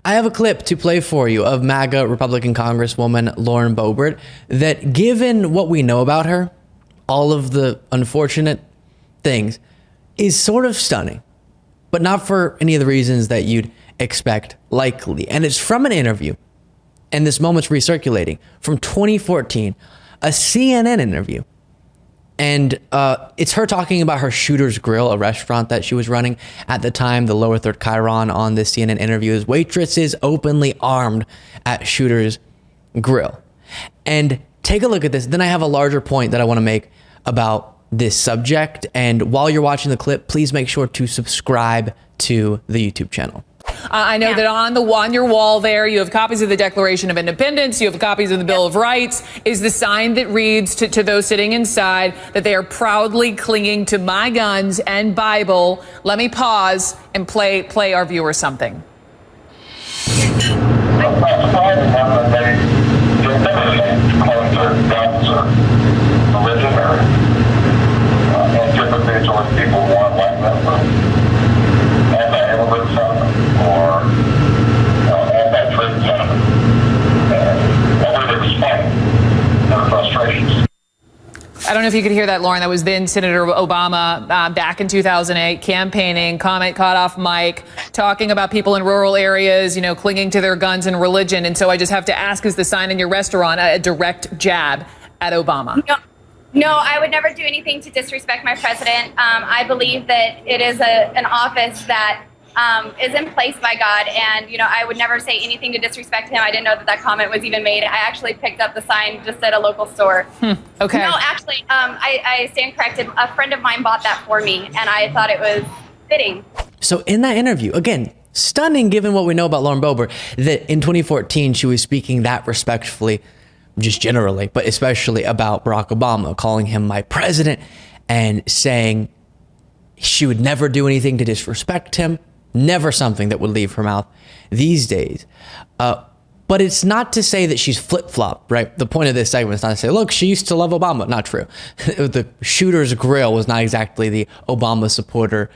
I have a clip to play for you of MAGA Republican Congresswoman Lauren Boebert that, given what we know about her, all of the unfortunate things, is sort of stunning, but not for any of the reasons that you'd expect likely. And it's from an interview, and this moment's recirculating, from 2014, a CNN interview. And it's her talking about her Shooter's Grill, a restaurant that she was running at the time. The lower third chyron on this CNN interview is waitresses openly armed at Shooter's Grill. And take a look at this. Then I have a larger point that I want to make about this subject. And while you're watching the clip, please make sure to subscribe to the YouTube channel. I know that on your wall there, you have copies of the Declaration of Independence. You have copies of the Bill of Rights. Is the sign that reads to those sitting inside that they are proudly clinging to my guns and Bible. Let me pause and play our viewers something. People want like that. Anti-immigrant sentiment or anti-trade sentiment. And they explain their frustrations. I don't know if you could hear that, Lauren. That was then Senator Obama back in 2008, campaigning, comment caught off mic, talking about people in rural areas, clinging to their guns and religion. And so I just have to ask, is the sign in your restaurant a direct jab at Obama? No, I would never do anything to disrespect my president. I believe that it is an office that is in place by God. And, I would never say anything to disrespect him. I didn't know that comment was even made. I actually picked up the sign just at a local store. Okay. No, actually, I stand corrected. A friend of mine bought that for me, and I thought it was fitting. So in that interview, again, stunning given what we know about Lauren Boebert, that in 2014, she was speaking that respectfully, just generally, but especially about Barack Obama, calling him my president and saying she would never do anything to disrespect him, never something that would leave her mouth these days. But it's not to say that she's flip-flop, right? The point of this segment is not to say, look, she used to love Obama. Not true. The Shooter's Grill was not exactly the Obama supporter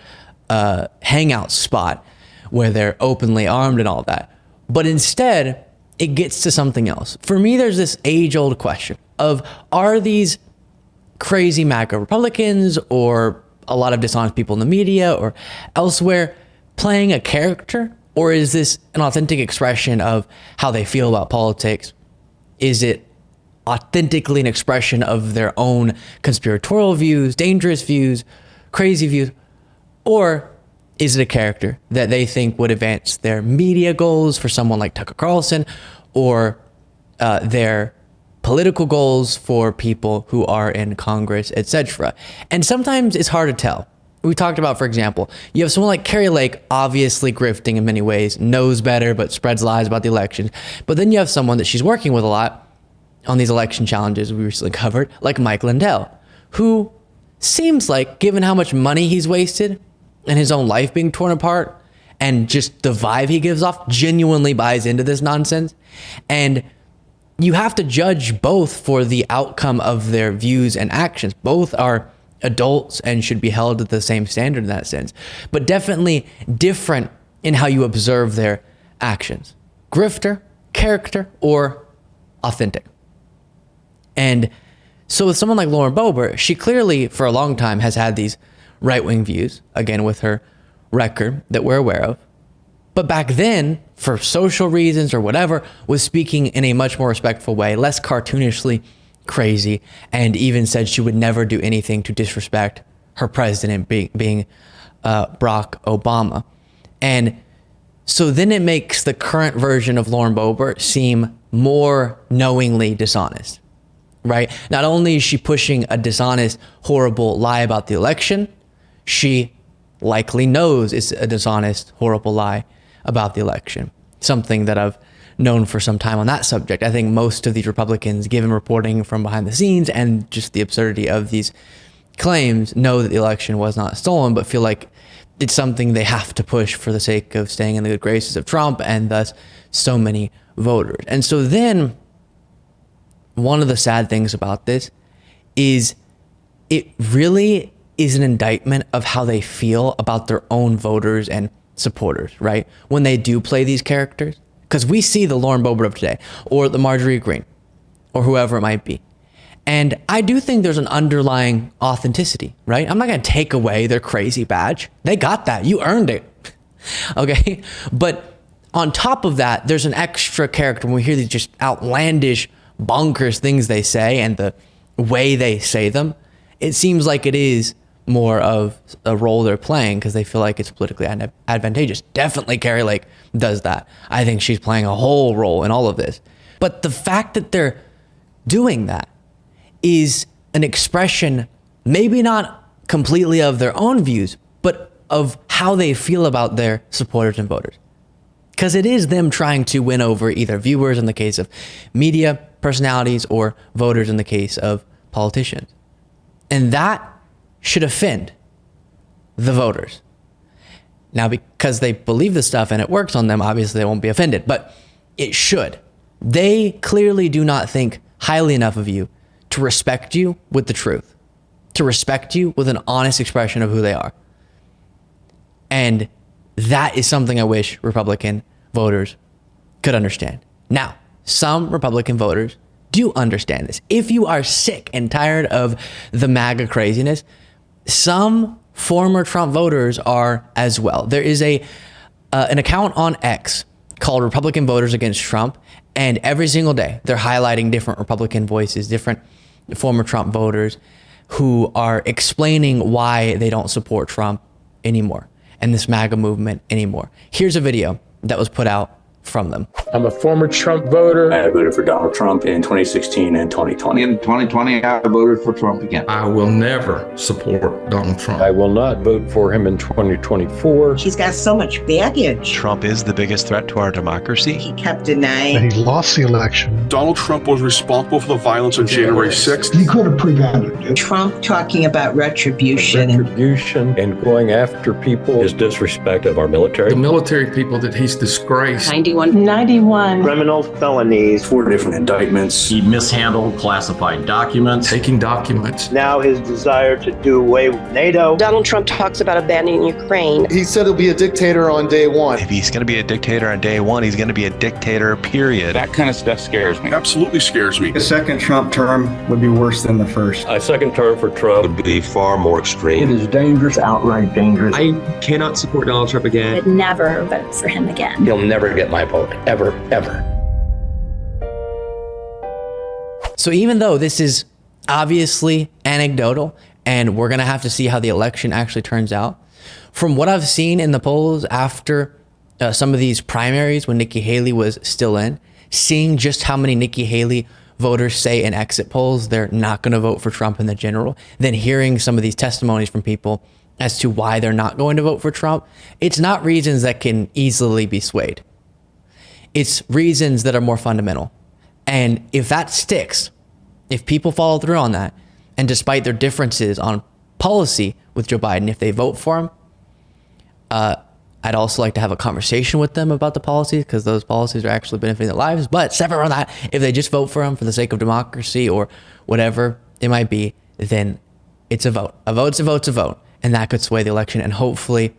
hangout spot where they're openly armed and all that. But instead, it gets to something else. For me, there's this age-old question of, are these crazy MAGA Republicans or a lot of dishonest people in the media or elsewhere playing a character? Or is this an authentic expression of how they feel about politics? Is it authentically an expression of their own conspiratorial views, dangerous views, crazy views? Or is it a character that they think would advance their media goals for someone like Tucker Carlson, or their political goals for people who are in Congress, etc.? And sometimes it's hard to tell. We talked about, for example, you have someone like Carrie Lake, obviously grifting in many ways, knows better, but spreads lies about the election. But then you have someone that she's working with a lot on these election challenges we recently covered, like Mike Lindell, who seems like, given how much money he's wasted and his own life being torn apart and just the vibe he gives off, genuinely buys into this nonsense. And you have to judge both for the outcome of their views and actions. Both are adults and should be held to the same standard in that sense, but definitely different in how you observe their actions. Grifter, character, or authentic. And so with someone like Lauren Boebert, she clearly for a long time has had these right-wing views, again with her record that we're aware of. But back then, for social reasons or whatever, was speaking in a much more respectful way, less cartoonishly crazy, and even said she would never do anything to disrespect her president being Barack Obama. And so then it makes the current version of Lauren Boebert seem more knowingly dishonest, right? Not only is she pushing a dishonest, horrible lie about the election, she likely knows it's a dishonest, horrible lie about the election. Something that I've known for some time on that subject. I think most of these Republicans, given reporting from behind the scenes and just the absurdity of these claims, know that the election was not stolen, but feel like it's something they have to push for the sake of staying in the good graces of Trump and thus so many voters. And so then one of the sad things about this is it really is an indictment of how they feel about their own voters and supporters, right? When they do play these characters, because we see the Lauren Boebert of today, or the Marjorie Greene, or whoever it might be. And I do think there's an underlying authenticity, right? I'm not going to take away their crazy badge. They got that. You earned it. Okay. But on top of that, there's an extra character when we hear these just outlandish, bonkers things they say and the way they say them. It seems like it is more of a role they're playing because they feel like it's politically advantageous. Definitely Carrie Lake does that. I think she's playing a whole role in all of this. But the fact that they're doing that is an expression, maybe not completely of their own views, but of how they feel about their supporters and voters. Because it is them trying to win over either viewers in the case of media personalities or voters in the case of politicians. And that should offend the voters. Now, because they believe this stuff and it works on them, obviously they won't be offended, but it should. They clearly do not think highly enough of you to respect you with the truth, to respect you with an honest expression of who they are. And that is something I wish Republican voters could understand. Now, some Republican voters do understand this. If you are sick and tired of the MAGA craziness, some former Trump voters are as well. There is an account on X called Republican Voters Against Trump, and every single day they're highlighting different Republican voices, different former Trump voters who are explaining why they don't support Trump anymore and this MAGA movement anymore. Here's a video that was put out from them. I'm a former Trump voter. I voted for Donald Trump in 2016 and 2020. In 2020, I voted for Trump again. I will never support Donald Trump. I will not vote for him in 2024. He's got so much baggage. Trump is the biggest threat to our democracy. He kept denying. And he lost the election. Donald Trump was responsible for the violence on January 6th. He could have prevented it. Trump talking about retribution. Retribution and going after people is disrespect of our military. The military people that he's disgraced. 91. Criminal felonies. 4 different indictments. He mishandled classified documents. Taking documents. Now his desire to do away with NATO. Donald Trump talks about abandoning Ukraine. He said he'll be a dictator on day one. If he's going to be a dictator on day one, he's going to be a dictator, period. That kind of stuff scares me. Absolutely scares me. A second Trump term would be worse than the first. A second term for Trump would be far more extreme. It is dangerous, outright dangerous. I cannot support Donald Trump again. I would never vote for him again. He'll never get my vote, ever, ever. So even though this is obviously anecdotal and we're going to have to see how the election actually turns out, from what I've seen in the polls after some of these primaries when Nikki Haley was still in, seeing just how many Nikki Haley voters say in exit polls they're not going to vote for Trump in the general, then hearing some of these testimonies from people as to why they're not going to vote for Trump, it's not reasons that can easily be swayed. It's reasons that are more fundamental. And if that sticks, if people follow through on that, and despite their differences on policy with Joe Biden, if they vote for him, I'd also like to have a conversation with them about the policies because those policies are actually benefiting their lives. But separate from that, if they just vote for him for the sake of democracy or whatever it might be, then it's a vote. A vote's a vote's a vote. And that could sway the election. And hopefully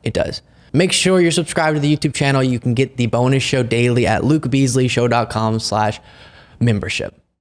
it does. Make sure you're subscribed to the YouTube channel. You can get the bonus show daily at lukebeasleyshow.com/membership.